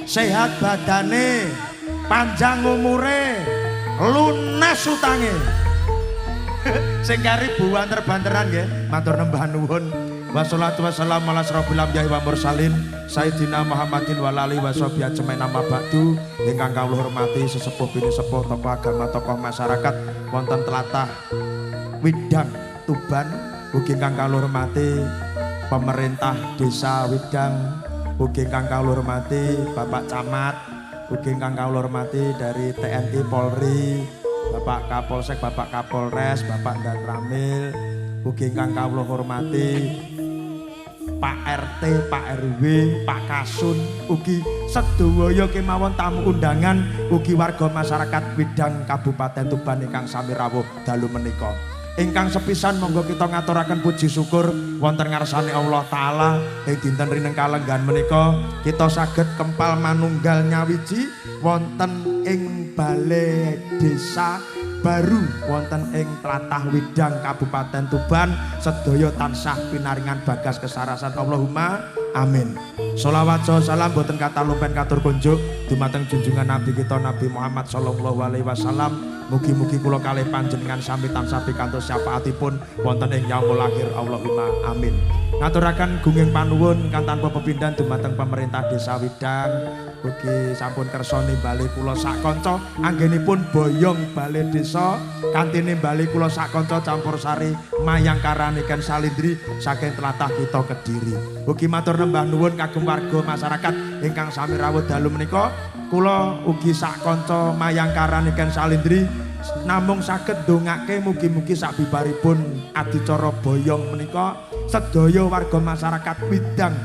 sehat badane, panjang umure, lunas utange. Sing kari buanter-banteran nggih, matur nembah nuwun. Wassalatu wassalamu ala asrofil anbiya'i wa mursalin Sayyidina Muhammadin wa alihi washabihi ajmain amma ba'du. Ingkang kawula hormati sesepuh bini sepuh tokoh agama tokoh masyarakat wonten tlatah Widang Tuban, ugi ingkang kawula hormati pemerintah desa Widang, ugi ingkang kawula hormati Bapak Camat, ugi ingkang kawula hormati dari TNI Polri, Bapak Kapolsek, Bapak Kapolres, Bapak Dan Ramil, ugi ingkang kawula hormati Pak RT, Pak RW, Pak Kasun, ugi sedaya kemawon tamu undangan, ugi warga masyarakat Widang Kabupaten Tuban ingkang sami rawuh dalu menika. Ingkang sepisan monggo kita ngaturaken puji syukur wonten ngarsane Allah taala ing dinten rineng kalenggan menika kita saged kempal manunggal nyawiji wonten ing Balai Desa Baru wonten ing tlatah Widang Kabupaten Tuban sedaya tansah pinaringan bagas kesarasan Allahumma amin. Sholawat salam boten kata lumpen katur kunjuk dumateng junjungan Nabi kita Nabi Muhammad sallallahu alaihi wasallam. Mugi-mugi kula kalih panjenengan sami tansah pikantos syafaatipun wonten ing yaumul akhir Allahumma amin. Ngaturaken gunging panuwun kang tanpa pepindhan dumateng pemerintah Desa Widang, ugi sampun kersa nimbali kula sak kanca anggenipun boyong balai desa kanthi nimbali kula sak kanca campursari Mayangkara Niken Salindri saking tlatah kita Kediri. Ugi matur nembah nuwun kagem warga masyarakat ingkang sami rawuh dalu menika. Kula ugi sak kanca Mayangkara Niken Salindri namung saged ndongake mugi-mugi sabibaripun adicara boyong menika sedaya warga masyarakat Widang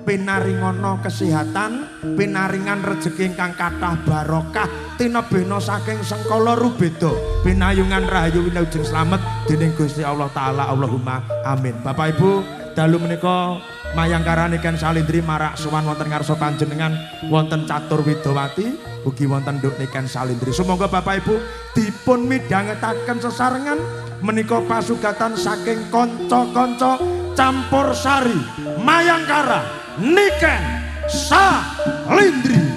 pinaringana kesehatan, pinaringan rejeki ingkang kathah barokah, tinebena saking sengkala rubeda, pinayungan rahayu winujeng slamet dening Gusti Allah taala Allahumma amin. Bapak Ibu, dalu menika Mayangkara Niken Salindri marak sowan wonten ngarsa panjenengan wonten Catur Widawati ugi wonten Nduk Niken Salindri. Sumangga Bapak Ibu dipun midhangetaken sesarengan menika pasugatan saking kanca-kanca campursari Mayangkara Niken Salindri.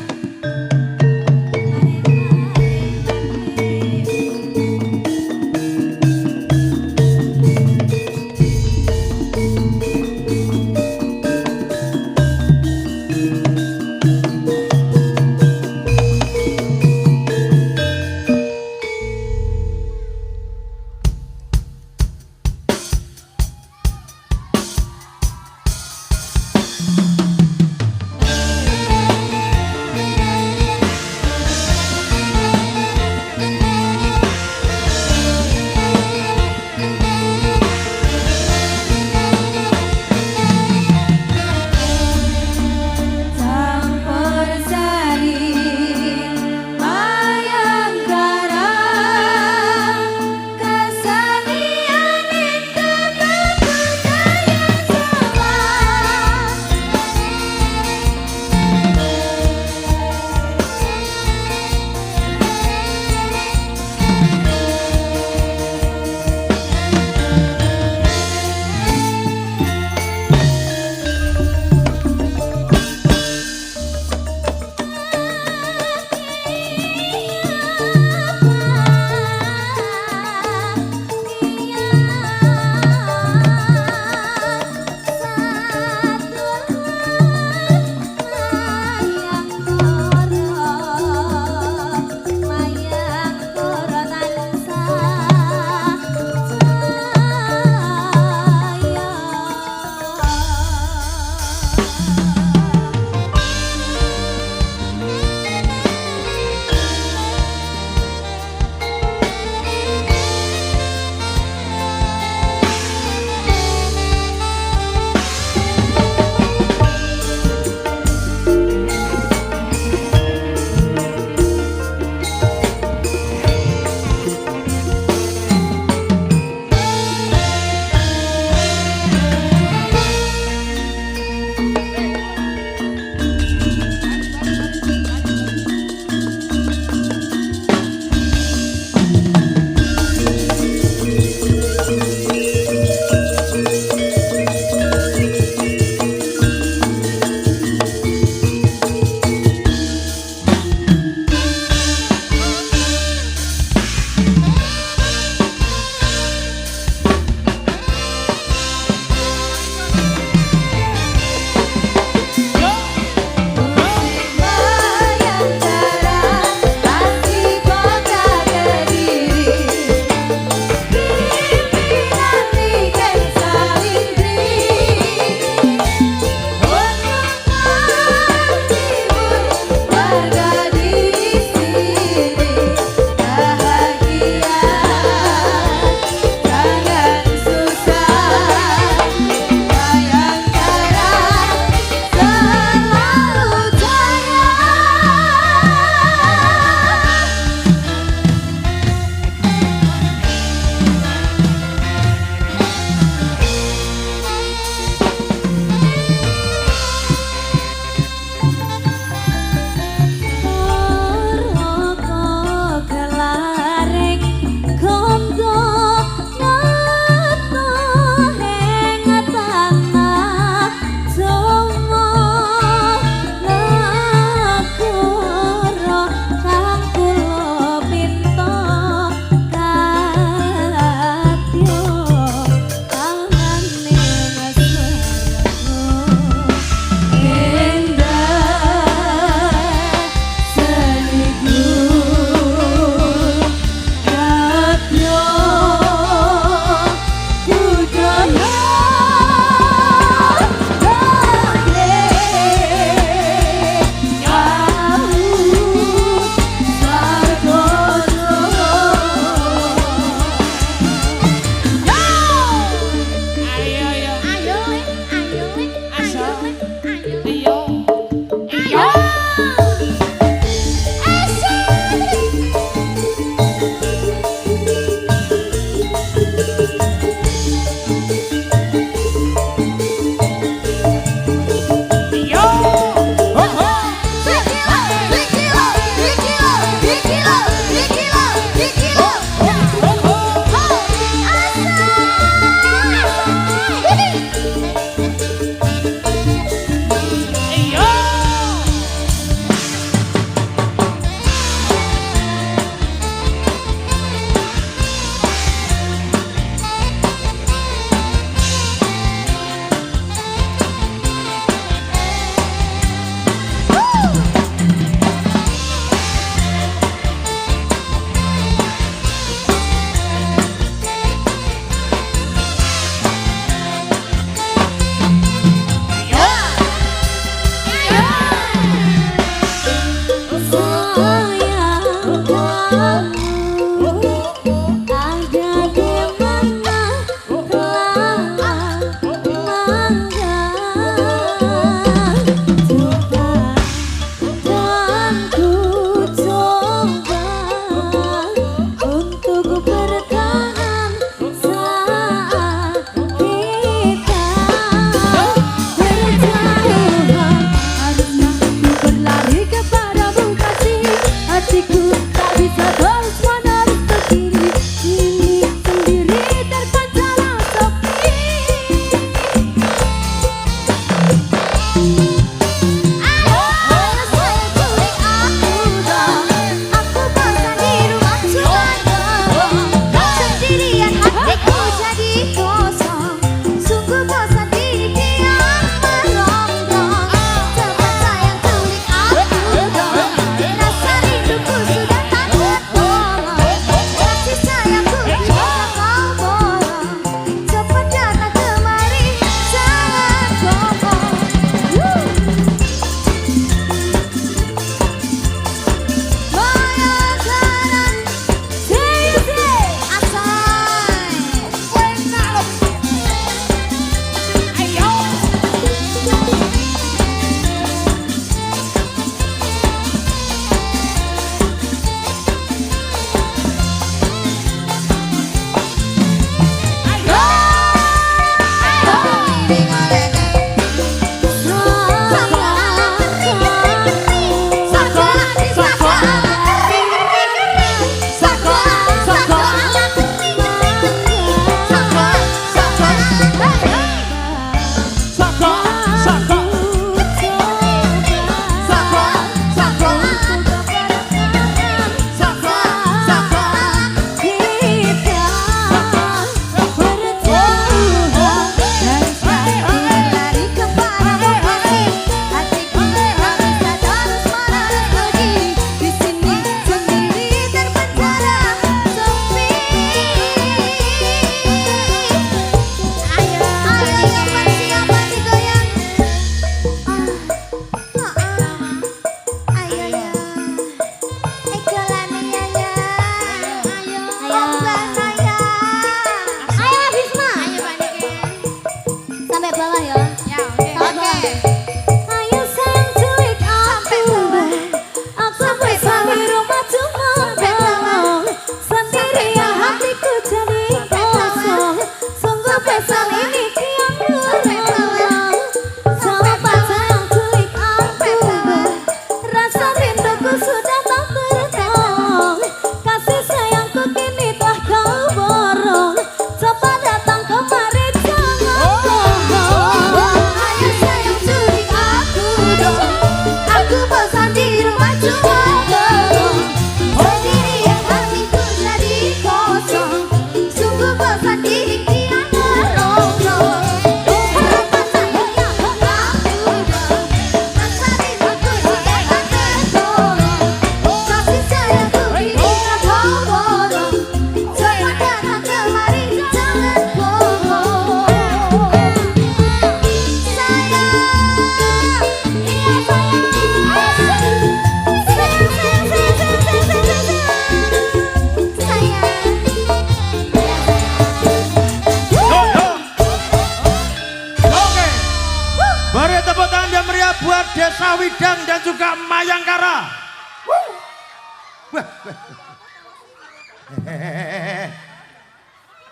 Mayangkara.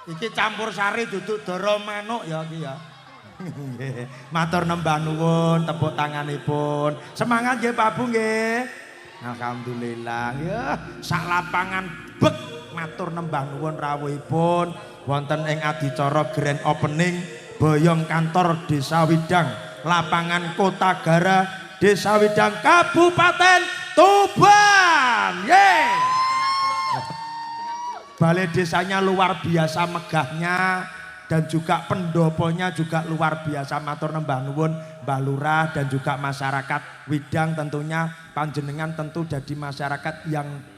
Iki campur sari duduk dara manuk ya iki ya. Matur nembah nuwun tepuk tanganipun. Semangat nggih Pak Bu nggih. Alhamdulillah ya sak lapangan bek matur nembah nuwun rawuhipun wonten ing adicara grand opening Boyong Kantor Desa Widang lapangan Kotagara Desa Widang Kabupaten Tuban. Yeay. Balai desanya luar biasa megahnya dan juga pendoponya juga luar biasa. Matur nembah nuwun Mbah Lurah dan juga masyarakat Widang tentunya panjenengan tentu jadi masyarakat yang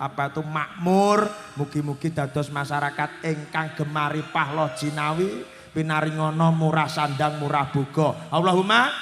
makmur. Mugi-mugi dados masyarakat ingkang gemari pahlo jinawi pinaringono murah sandang murah boga. Allahumma